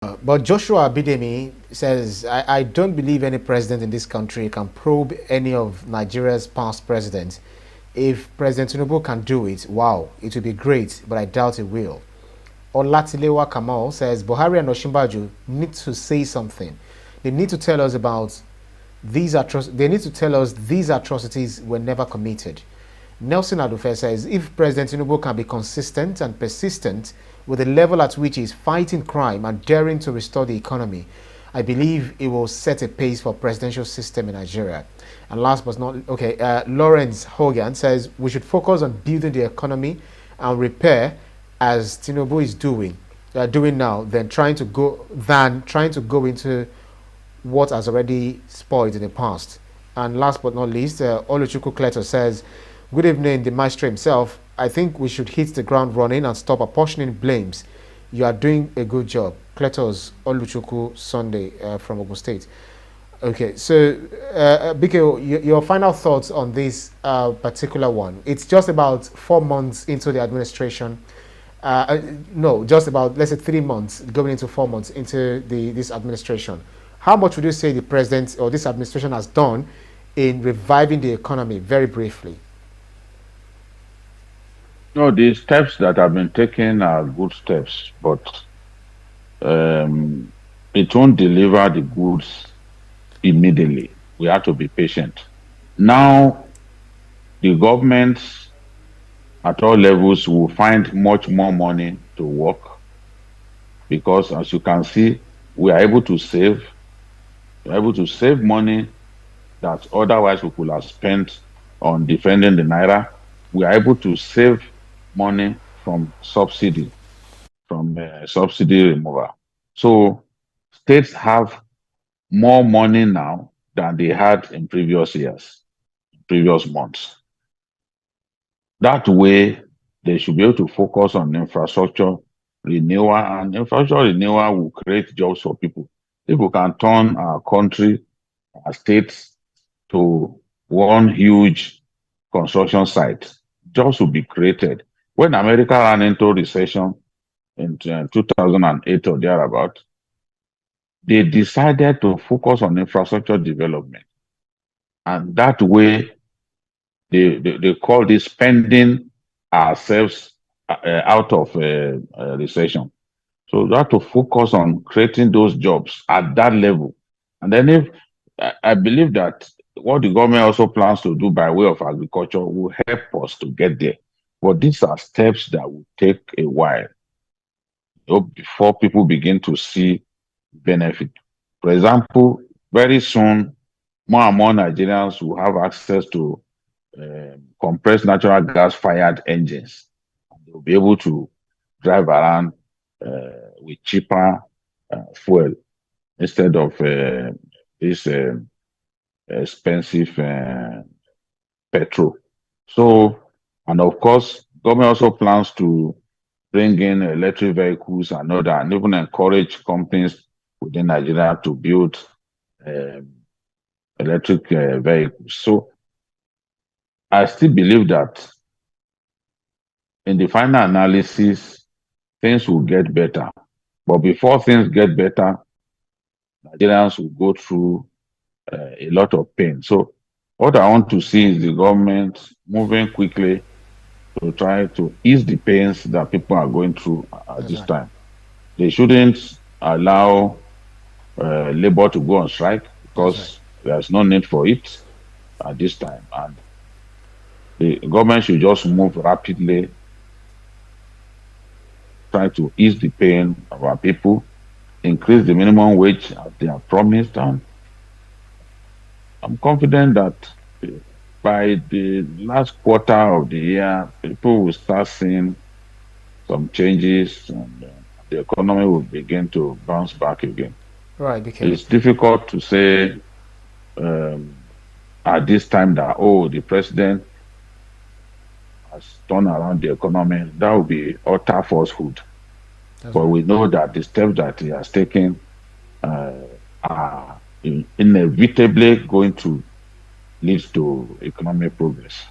But Joshua Bidemi says, I don't believe any president in this country can probe any of Nigeria's past presidents. If President Tinubu can do it, wow, it would be great, but I doubt it will. Olatilewa Kamal says, Buhari and Osinbajo need to say something. They need to tell us about they need to tell us these atrocities were never committed. Nelson Adufe says, if President Tinubu can be consistent and persistent with the level at which he is fighting crime and daring to restore the economy, I believe it will set a pace for presidential system in Nigeria. And last but not Lawrence Hogan says we should focus on building the economy and repair as Tinubu is doing now, than trying to go into what has already spoiled in the past. And last but not least, Oluchukwu Kleto says, good evening, the maestro himself. I think we should hit the ground running and stop apportioning blames. You are doing a good job. Kletos Oluchukwu Sunday from Ogun State. Okay, so BKO, your final thoughts on this particular one. It's just about 4 months into the administration. No, just about, let's say, 3 months, going into 4 months into this administration. How much would you say the president or this administration has done in reviving the economy, very briefly? No, the steps that have been taken are good steps, but it won't deliver the goods immediately. We have to be patient. Now, the governments at all levels will find much more money to work because, as you can see, we are able to save. We're able to save money that otherwise we could have spent on defending the naira. We are able to save money from subsidy removal. So states have more money now than they had in previous years, previous months. That way, they should be able to focus on infrastructure renewal, and infrastructure renewal will create jobs for people. People can turn our country, our states, to one huge construction site. Jobs will be created. When America ran into recession in 2008 or thereabout, they decided to focus on infrastructure development. And that way, they call this spending ourselves out of recession. So you have to focus on creating those jobs at that level. And then if I believe that what the government also plans to do by way of agriculture will help us to get there. But these are steps that will take a while before people begin to see benefit. For example, very soon, more and more Nigerians will have access to compressed natural gas fired engines. They'll be able to drive around with cheaper fuel instead of this expensive petrol. So, and of course, government also plans to bring in electric vehicles and other, and even encourage companies within Nigeria to build electric vehicles. So, I still believe that in the final analysis, things will get better. But before things get better, Nigerians will go through a lot of pain. So, what I want to see is the government moving quickly to try to ease the pains that people are going through at this time. They shouldn't allow labor to go on strike because there's no need for it at this time. And the government should just move rapidly, try to ease the pain of our people, increase the minimum wage as they have promised. And I'm confident that by the last quarter of the year, people will start seeing some changes and the economy will begin to bounce back again. Right, It's difficult to say at this time that, oh, the president has turned around the economy. That would be utter falsehood. But we know that the steps that he has taken are inevitably going to lead to economic progress.